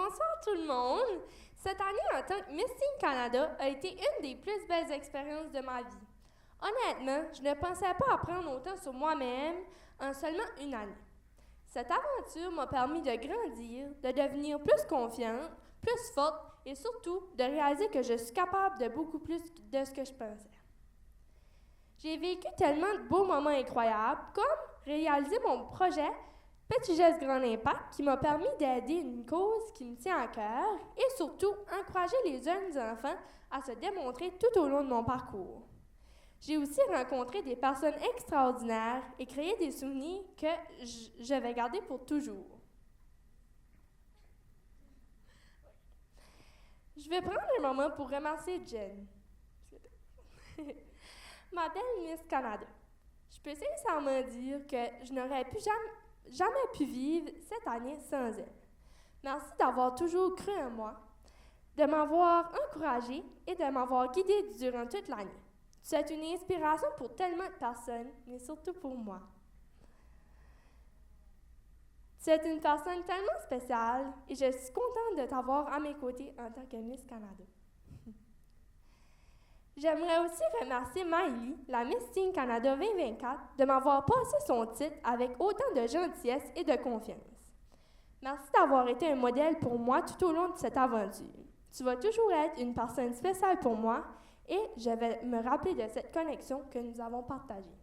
Bonsoir tout le monde. Cette année, en tant que Miss Teen Canada, a été une des plus belles expériences de ma vie. Honnêtement, je ne pensais pas apprendre autant sur moi-même en seulement une année. Cette aventure m'a permis de grandir, de devenir plus confiante, plus forte et surtout de réaliser que je suis capable de beaucoup plus de ce que je pensais. J'ai vécu tellement de beaux moments incroyables, comme réaliser mon projet Petit geste grand impact qui m'a permis d'aider une cause qui me tient à cœur et surtout encourager les jeunes enfants à se démontrer tout au long de mon parcours. J'ai aussi rencontré des personnes extraordinaires et créé des souvenirs que je vais garder pour toujours. Je vais prendre un moment pour remercier Jen, ma belle Miss Canada. Je peux sincèrement dire que je n'aurais jamais pu vivre cette année sans elle. Merci d'avoir toujours cru en moi, de m'avoir encouragée et de m'avoir guidée durant toute l'année. Tu es une inspiration pour tellement de personnes, mais surtout pour moi. Tu es une personne tellement spéciale et je suis contente de t'avoir à mes côtés en tant que Miss Canada. J'aimerais aussi remercier Maëlie, la Miss Teen Canada 2024, de m'avoir passé son titre avec autant de gentillesse et de confiance. Merci d'avoir été un modèle pour moi tout au long de cette aventure. Tu vas toujours être une personne spéciale pour moi et je vais me rappeler de cette connexion que nous avons partagée.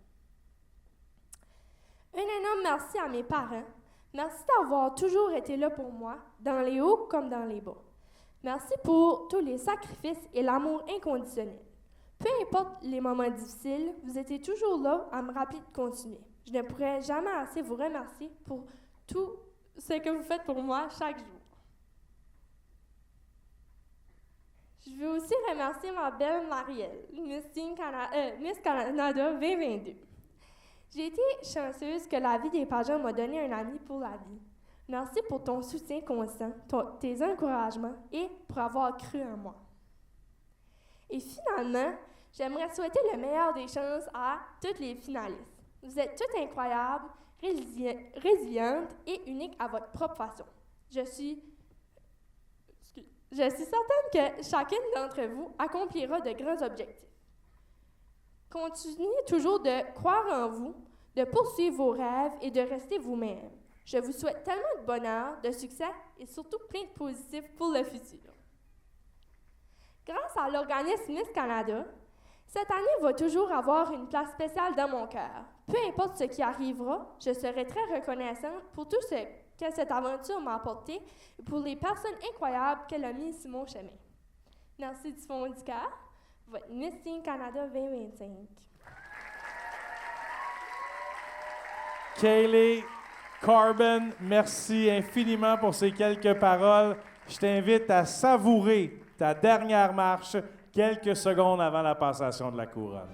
Un énorme merci à mes parents. Merci d'avoir toujours été là pour moi, dans les hauts comme dans les bas. Merci pour tous les sacrifices et l'amour inconditionnel. Peu importe les moments difficiles, vous étiez toujours là à me rappeler de continuer. Je ne pourrais jamais assez vous remercier pour tout ce que vous faites pour moi chaque jour. Je veux aussi remercier ma belle Marielle, Miss Canada 2022. J'ai été chanceuse que la vie des pageants m'a donné un ami pour la vie. Merci pour ton soutien constant, tes encouragements et pour avoir cru en moi. Et finalement, j'aimerais souhaiter le meilleur des chances à toutes les finalistes. Vous êtes toutes incroyables, résilientes et uniques à votre propre façon. Je suis certaine que chacune d'entre vous accomplira de grands objectifs. Continuez toujours de croire en vous, de poursuivre vos rêves et de rester vous-même. Je vous souhaite tellement de bonheur, de succès et surtout plein de positifs pour le futur. Grâce à l'organisme Miss Canada, cette année va toujours avoir une place spéciale dans mon cœur. Peu importe ce qui arrivera, je serai très reconnaissante pour tout ce que cette aventure m'a apporté et pour les personnes incroyables qu'elle a mises sur mon chemin. Merci du fond du cœur, votre Miss Teen Canada 2025. Kaylee Carbon, merci infiniment pour ces quelques paroles. Je t'invite à savourer ta dernière marche quelques secondes avant la passation de la couronne.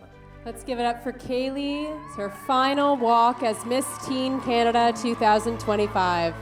Let's give it up for Kaylee. It's her final walk as Miss Teen Canada 2025.